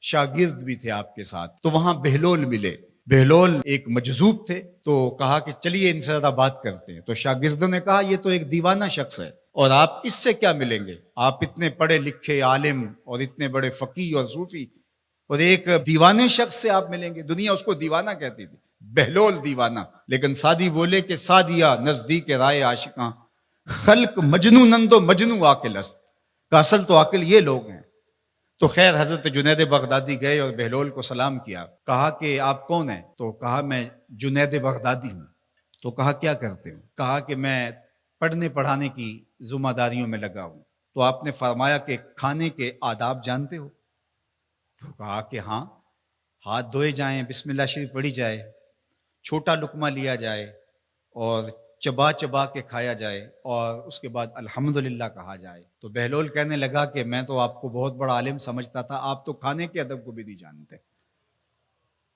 شاگرد بھی تھے آپ کے ساتھ، تو وہاں بہلول ملے۔ بہلول ایک مجذوب تھے، تو کہا کہ چلیے ان سے زیادہ بات کرتے ہیں۔ تو شاگردوں نے کہا یہ تو ایک دیوانہ شخص ہے، اور آپ اس سے کیا ملیں گے؟ آپ اتنے پڑھے لکھے عالم اور اتنے بڑے فقیہ اور صوفی، اور ایک دیوانے شخص سے آپ ملیں گے؟ دنیا اس کو دیوانہ کہتی تھی، بہلول دیوانہ۔ لیکن سادی بولے کہ سادیا نزدیک رائے عاشقاں، خلق مجنونند و مجنو عاقل است، کا اصل تو عاقل یہ لوگ ہیں۔ تو خیر حضرت جنید بغدادی گئے اور بہلول کو سلام کیا، کہا کہ آپ کون ہیں؟ تو کہا میں جنید بغدادی ہوں۔ تو کہا کیا کرتے ہو؟ کہا کہ میں پڑھنے پڑھانے کی ذمہ داریوں میں لگا ہوں۔ تو آپ نے فرمایا کہ کھانے کے آداب جانتے ہو؟ تو کہا کہ ہاں، ہاتھ دھوئے جائیں، بسم اللہ شریف پڑھی جائے، چھوٹا لقمہ لیا جائے اور چبا چبا کے کھایا جائے، اور اس کے بعد الحمدللہ کہا جائے۔ تو بہلول کہنے لگا کہ میں تو آپ کو بہت بڑا عالم سمجھتا تھا، آپ تو کھانے کے ادب کو بھی نہیں جانتے۔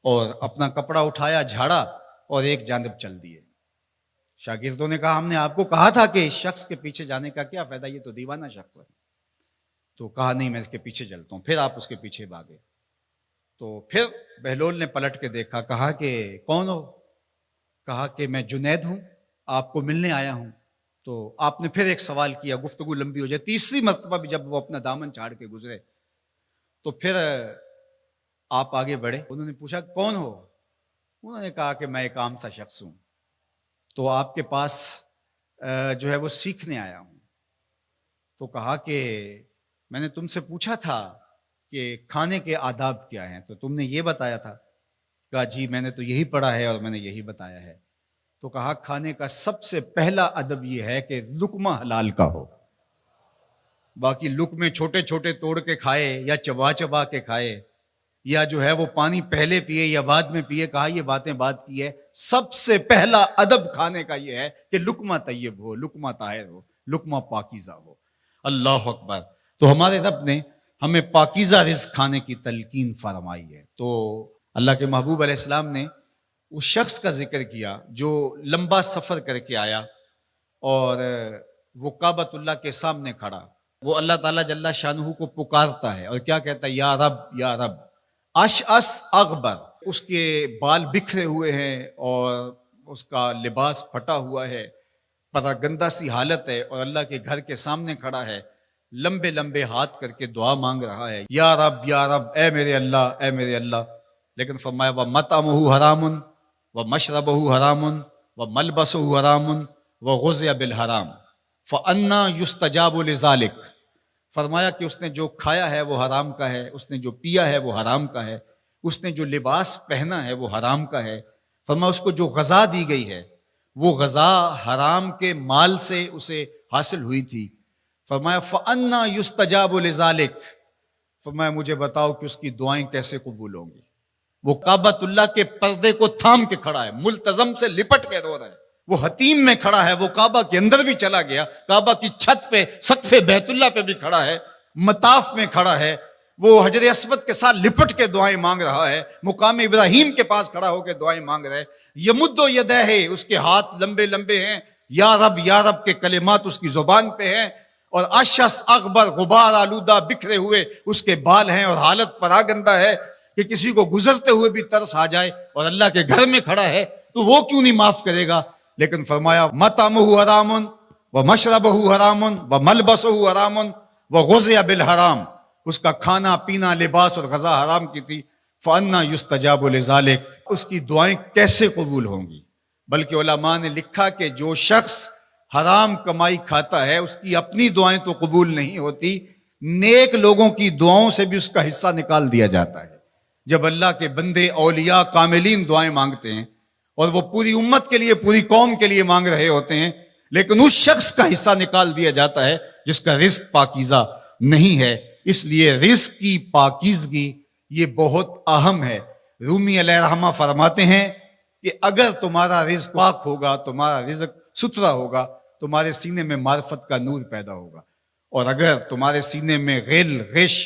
اور اپنا کپڑا اٹھایا، جھاڑا اور ایک جانب چل دیے۔ شاگردوں نے کہا ہم نے آپ کو کہا تھا کہ اس شخص کے پیچھے جانے کا کیا فائدہ، یہ تو دیوانہ شخص ہے۔ تو کہا نہیں میں اس کے پیچھے چلتا ہوں۔ پھر آپ اس کے پیچھے بھاگے۔ تو پھر بہلول نے پلٹ کے دیکھا، کہا کہ کون ہو؟ کہا کہ میں جنید ہوں، آپ کو ملنے آیا ہوں۔ تو آپ نے پھر ایک سوال کیا، گفتگو لمبی ہو جائے۔ تیسری مرتبہ بھی جب وہ اپنا دامن چھاڑ کے گزرے تو پھر آپ آگے بڑھے۔ انہوں نے پوچھا کون ہو؟ انہوں نے کہا کہ میں ایک عام سا شخص ہوں، تو آپ کے پاس جو ہے وہ سیکھنے آیا ہوں۔ تو کہا کہ میں نے تم سے پوچھا تھا کہ کھانے کے آداب کیا ہیں، تو تم نے یہ بتایا تھا۔ کہا جی میں نے تو یہی پڑھا ہے اور میں نے یہی بتایا ہے۔ تو کہا کھانے کا سب سے پہلا ادب یہ ہے کہ لقمہ حلال کا ہو، باقی لقمے چھوٹے چھوٹے توڑ کے کھائے یا چبا چبا کے کھائے، یا جو ہے وہ پانی پہلے پیے یا بعد میں پیے، کہا یہ باتیں بات کی ہے۔ سب سے پہلا ادب کھانے کا یہ ہے کہ لقمہ طیب ہو، لقمہ طاہر ہو، لقمہ پاکیزہ ہو۔ اللہ اکبر۔ تو ہمارے رب نے ہمیں پاکیزہ رزق کھانے کی تلقین فرمائی ہے۔ تو اللہ کے محبوب علیہ السلام نے اس شخص کا ذکر کیا جو لمبا سفر کر کے آیا، اور وہ کعبۃ اللہ کے سامنے کھڑا، وہ اللہ تعالیٰ جل شانہ کو پکارتا ہے اور کیا کہتا ہے؟ یا رب یا رب۔ اشعث اغبر، اس کے بال بکھرے ہوئے ہیں اور اس کا لباس پھٹا ہوا ہے، پتہ گندہ سی حالت ہے، اور اللہ کے گھر کے سامنے کھڑا ہے، لمبے لمبے ہاتھ کر کے دعا مانگ رہا ہے، یا رب اے میرے اللہ، اے میرے اللہ۔ لیکن فرمایا وَمَطْعَمُهُ حَرَامٌ وَمَشْرَبُهُ حَرَامٌ وَمَلْبَسُهُ حَرَامٌ وَغُذِّيَ بِالْحَرَامِ فَأَنَّىٰ يُسْتَجَابُ لِذَٰلِكَ۔ فرمایا کہ اس نے جو کھایا ہے وہ حرام کا ہے، اس نے جو پیا ہے وہ حرام کا ہے، اس نے جو لباس پہنا ہے وہ حرام کا ہے۔ فرمایا اس کو جو غذا دی گئی ہے وہ غذا حرام کے مال سے اسے حاصل ہوئی تھی۔ فرمایا فَأَنَّىٰ يُسْتَجَابُ لِذَٰلِكَ۔ فرمایا مجھے بتاؤ کہ اس کی دعائیں کیسے قبول ہوں گی؟ وہ کعبۃ اللہ کے پردے کو تھام کے کھڑا ہے، ملتزم سے لپٹ کے رو رہا ہے، وہ حتیم میں کھڑا ہے، وہ کعبہ کے اندر بھی چلا گیا، کعبہ کی چھت پہ سقف بیت اللہ پہ بھی کھڑا ہے، مطاف میں کھڑا ہے، وہ حجر اسود کے ساتھ لپٹ کے دعائیں مانگ رہا ہے، مقام ابراہیم کے پاس کھڑا ہو کے دعائیں مانگ رہا ہے۔ یمد یدہ، اس کے ہاتھ لمبے لمبے ہیں، یا رب کے کلمات اس کی زبان پہ ہیں، اور اشعث اغبر، غبار آلودہ بکھرے ہوئے اس کے بال ہیں، اور حالت پراگندہ ہے کہ کسی کو گزرتے ہوئے بھی ترس آ جائے، اور اللہ کے گھر میں کھڑا ہے تو وہ کیوں نہیں معاف کرے گا؟ لیکن فرمایا مطعمہ حرام ومشربہ حرام وملبسہ حرام وغذی بالحرام، اس کا کھانا پینا لباس اور غذا حرام کی تھی۔ فأنیٰ یستجاب لذالک، اس کی دعائیں کیسے قبول ہوں گی؟ بلکہ علماء نے لکھا کہ جو شخص حرام کمائی کھاتا ہے اس کی اپنی دعائیں تو قبول نہیں ہوتی، نیک لوگوں کی دعاؤں سے بھی اس کا حصہ نکال دیا جاتا ہے۔ جب اللہ کے بندے اولیاء کاملین دعائیں مانگتے ہیں اور وہ پوری امت کے لیے، پوری قوم کے لیے مانگ رہے ہوتے ہیں، لیکن اس شخص کا حصہ نکال دیا جاتا ہے جس کا رزق پاکیزہ نہیں ہے۔ اس لیے رزق کی پاکیزگی یہ بہت اہم ہے۔ رومی علیہ الرحمہ فرماتے ہیں کہ اگر تمہارا رزق پاک ہوگا، تمہارا رزق ستھرا ہوگا، تمہارے سینے میں معرفت کا نور پیدا ہوگا، اور اگر تمہارے سینے میں غل، غش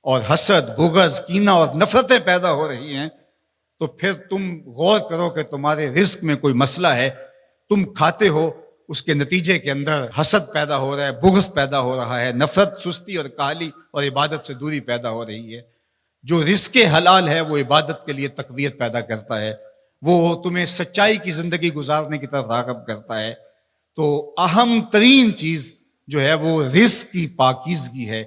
اور حسد، بغض، کینہ اور نفرتیں پیدا ہو رہی ہیں تو پھر تم غور کرو کہ تمہارے رزق میں کوئی مسئلہ ہے۔ تم کھاتے ہو، اس کے نتیجے کے اندر حسد پیدا ہو رہا ہے، بغض پیدا ہو رہا ہے، نفرت، سستی اور کاہلی اور عبادت سے دوری پیدا ہو رہی ہے۔ جو رزق حلال ہے وہ عبادت کے لیے تقویت پیدا کرتا ہے، وہ تمہیں سچائی کی زندگی گزارنے کی طرف راغب کرتا ہے۔ تو اہم ترین چیز جو ہے وہ رزق کی پاکیزگی ہے،